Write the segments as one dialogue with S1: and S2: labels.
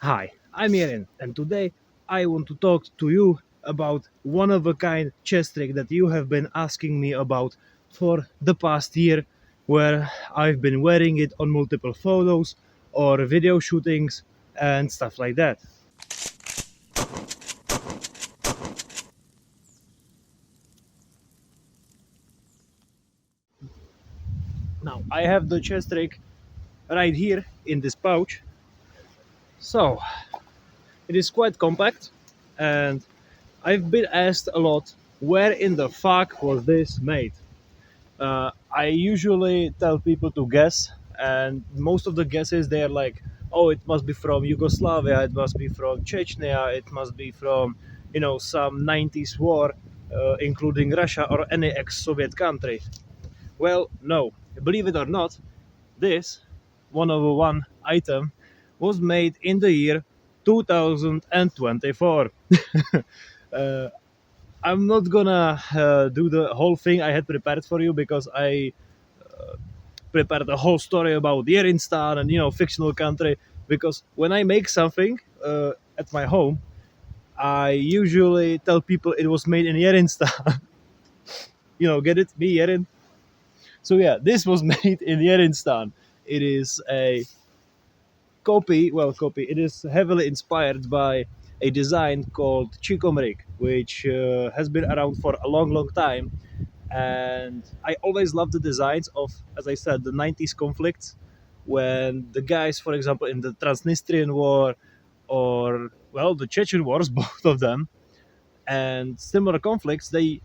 S1: Hi, I'm Yerin, and today I want to talk to you about one-of-a-kind chest trick that you have been asking me about for the past year, where I've been wearing it on multiple photos or video shootings and stuff like that. Now, I have the chest trick right here in this pouch, so it is quite compact, and I've been asked a lot, where in the fuck was this made? I usually tell people to guess, and most of the guesses they're like, "Oh, it must be from Yugoslavia. It must be from Chechnya. It must be from, some '90s war, including Russia or any ex-Soviet country." Well, no. Believe it or not, this one of one item was made in the year 2024. uh, I'm not gonna do the whole thing I had prepared for you because I prepared a whole story about Jerinstan and fictional country. Because when I make something at my home, I usually tell people it was made in Jerinstan. Get it? Me Jerin. So yeah, this was made in Jerinstan. It is a copy. Well, copy. It is heavily inspired by a design called CHERCOM AK, which has been around for a long, long time. And I always loved the designs of, as I said, the '90s conflicts, when the guys, for example, in the Transnistrian War or, well, the Chechen Wars, both of them, and similar conflicts, they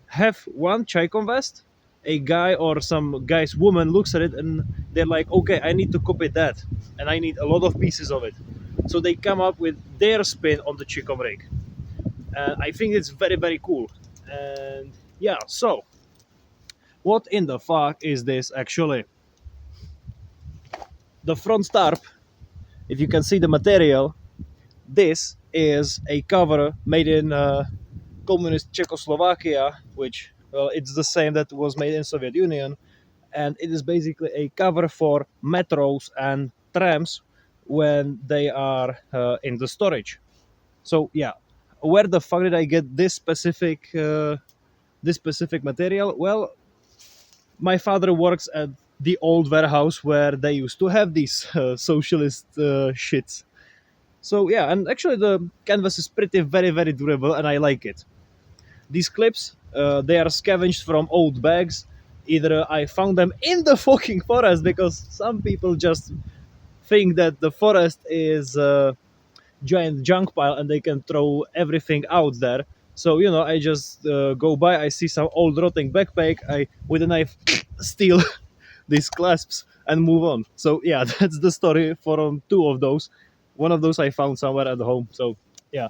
S1: have one Chicon vest. A guy or some guy's woman looks at it and they're like, okay, I need to copy that, and I need a lot of pieces of it. So they come up with their spin on the Chicom rig. And I think it's very, very cool. And yeah, so what in the fuck is this actually? The front tarp, if you can see the material, this is a cover made in communist Czechoslovakia, which, well, it's the same that was made in Soviet Union, and it is basically a cover for metros and trams when they are in the storage. So yeah, where the fuck did I get this specific material? Well, my father works at the old warehouse where they used to have these socialist shits. So yeah, and actually the canvas is pretty very, very durable, and I like it. These clips, they are scavenged from old bags. Either I found them in the fucking forest, because some people just think that the forest is a giant junk pile and they can throw everything out there. So I just go by, I see some old rotting backpack, I with a knife steal these clasps and move on. So yeah, that's the story for two of those. One of those I found somewhere at home. So yeah.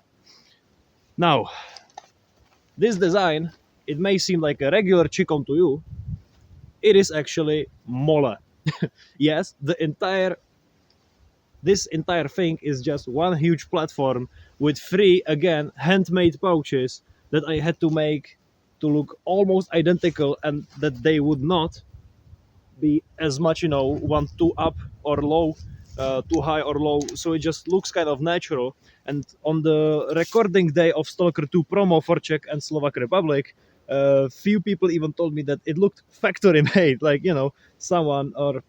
S1: Now, this design, it may seem like a regular chicken to you. It is actually molle. Yes, this entire thing is just one huge platform with three, again, handmade pouches that I had to make to look almost identical, and that they would not be as much, one too up or low, too high or low. So it just looks kind of natural. And on the recording day of Stalker 2 promo for Czech and Slovak Republic, few people even told me that it looked factory made, like, someone or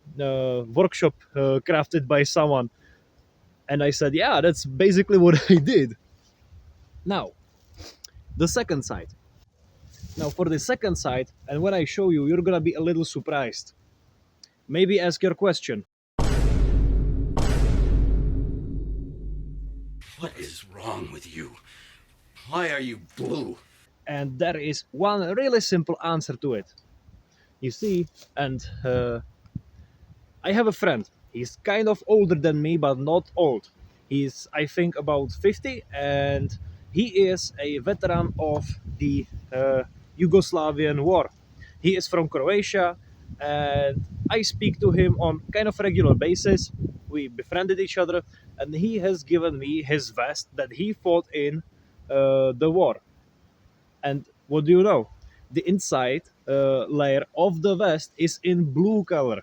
S1: workshop crafted by someone. And I said, yeah, that's basically what I did. Now, the second side. Now, for the second side, and when I show you, you're gonna be a little surprised. Maybe ask your question.
S2: What is wrong with you? Why are you blue?
S1: And there is one really simple answer to it. You see, and I have a friend. He's kind of older than me, but not old. He's, I think, about 50, and he is a veteran of the Yugoslavian war. He is from Croatia, and I speak to him on kind of regular basis. We befriended each other, and he has given me his vest that he fought in the war. And what do you know? The inside layer of the vest is in blue color.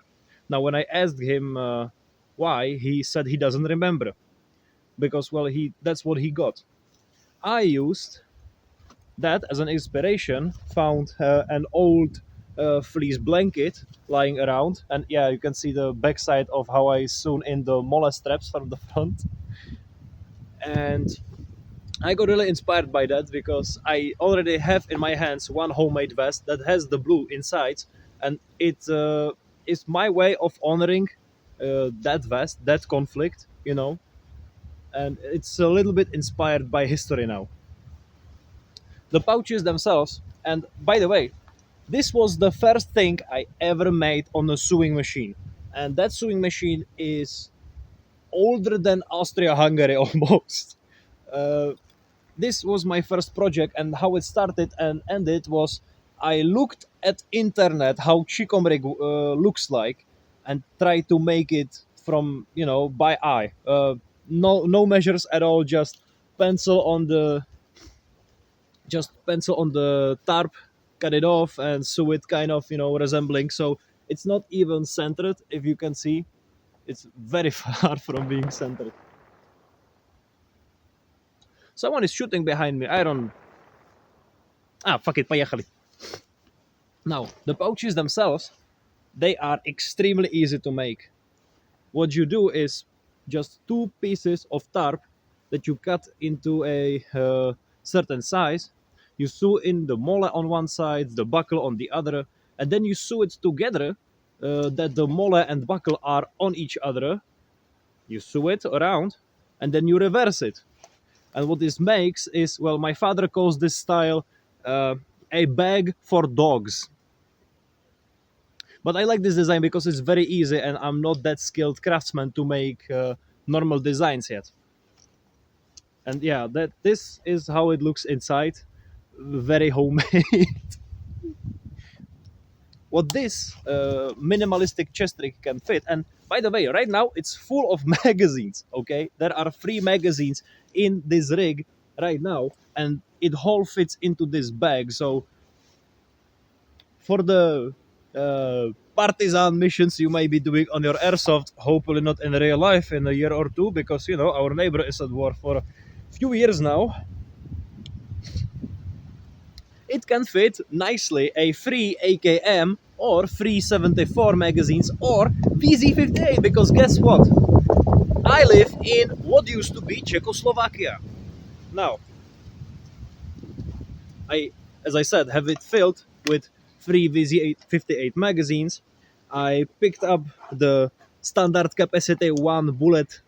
S1: Now, when I asked him why, he said he doesn't remember. because, well, that's what he got. I used that as an inspiration, found an old fleece blanket lying around, and yeah, you can see the backside of how I sewn in the molle straps from the front. And I got really inspired by that because I already have in my hands one homemade vest that has the blue inside, and it is my way of honoring that vest, that conflict, and it's a little bit inspired by history now. The pouches themselves, and by the way, this was the first thing I ever made on a sewing machine, and that sewing machine is older than Austria-Hungary almost. Uh, this was my first project, and how it started and ended was I looked at internet how CHERCOM rig looks like and tried to make it from by eye. No measures at all, just pencil on the tarp, cut it off, and sew it kind of resembling. So it's not even centered. If you can see, it's very far from being centered. Someone is shooting behind me. I don't. Fuck it, поехали. Now, the pouches themselves, they are extremely easy to make. What you do is just two pieces of tarp that you cut into a certain size. You sew in the molle on one side, the buckle on the other, and then you sew it together that the molle and buckle are on each other. You sew it around, and then you reverse it. And what this makes is, well, my father calls this style a bag for dogs. But I like this design because it's very easy, and I'm not that skilled craftsman to make normal designs yet. And yeah, this is how it looks inside. Very homemade. What this minimalistic chestrig can fit, and by the way, right now it's full of magazines. Okay, there are 3 magazines in this rig right now, and it all fits into this bag. So for the partisan missions you may be doing on your airsoft, hopefully not in real life in a year or two, because our neighbor is at war for a few years now, it can fit nicely a free AKM or free 74 magazines or VZ58, because guess what? I live in what used to be Czechoslovakia. Now, as I said, have it filled with free VZ58 magazines. I picked up the standard capacity 1 bullet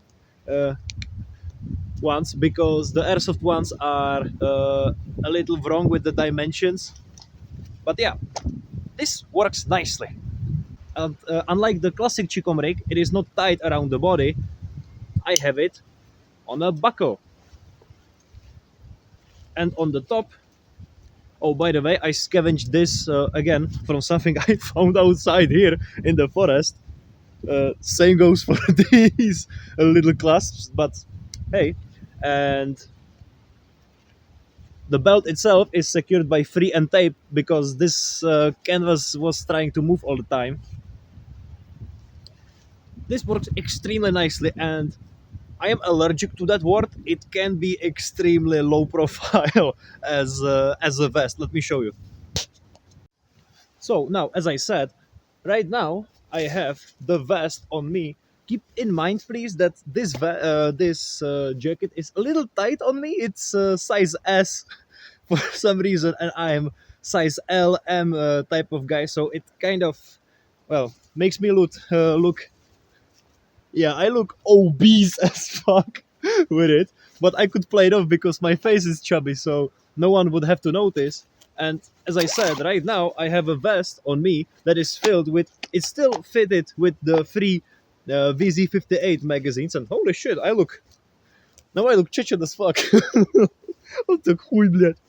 S1: ones because the airsoft ones are a little wrong with the dimensions. But yeah, this works nicely. And unlike the classic CHERCOM rig, it is not tied around the body. I have it on a buckle. And on the top, oh, by the way, I scavenged this again from something I found outside here in the forest. Same goes for these little clasps, but hey. And the belt itself is secured by free end tape because this canvas was trying to move all the time. This works extremely nicely, and I am allergic to that word. It can be extremely low profile as a vest. Let me show you. So now, as I said, right now I have the vest on me. Keep in mind, please, that this jacket is a little tight on me. It's size S for some reason, and I'm size L M type of guy. So it kind of, well, makes me look. Yeah, I look obese as fuck with it, but I could play it off because my face is chubby, so no one would have to notice. And as I said, right now I have a vest on me that is filled with. It's still fitted with the free VZ58 magazines, and holy shit, now I look Chechen as fuck. What the хуй, блядь.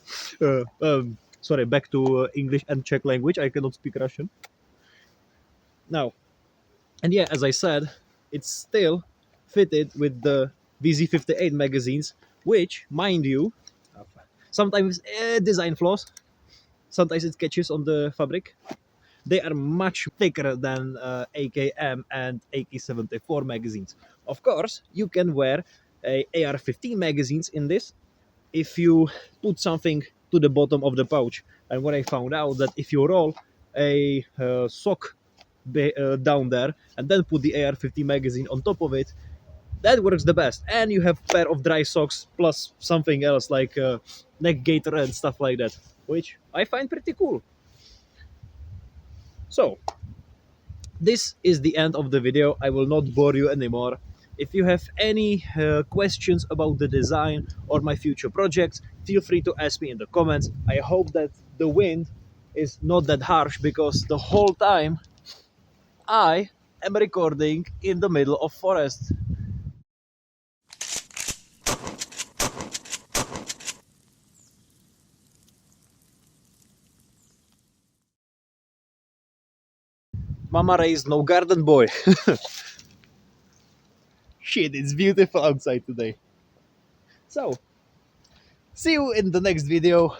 S1: Sorry, back to English and Czech language. I cannot speak Russian. Now, and yeah, as I said, it's still fitted with the VZ58 magazines, which, mind you, sometimes design flaws. Sometimes it catches on the fabric. They are much thicker than AKM and AK-74 magazines. Of course, you can wear a AR-15 magazines in this if you put something to the bottom of the pouch. And what I found out that if you roll a sock down there and then put the AR-15 magazine on top of it, that works the best. And you have pair of dry socks plus something else like neck gaiter and stuff like that, which I find pretty cool. So this is the end of the video. I will not bore you anymore. If you have any questions about the design or my future projects, feel free to ask me in the comments. I hope that the wind is not that harsh, because the whole time I am recording in the middle of forest. Mama raised no garden boy. Shit, it's beautiful outside today. So, see you in the next video.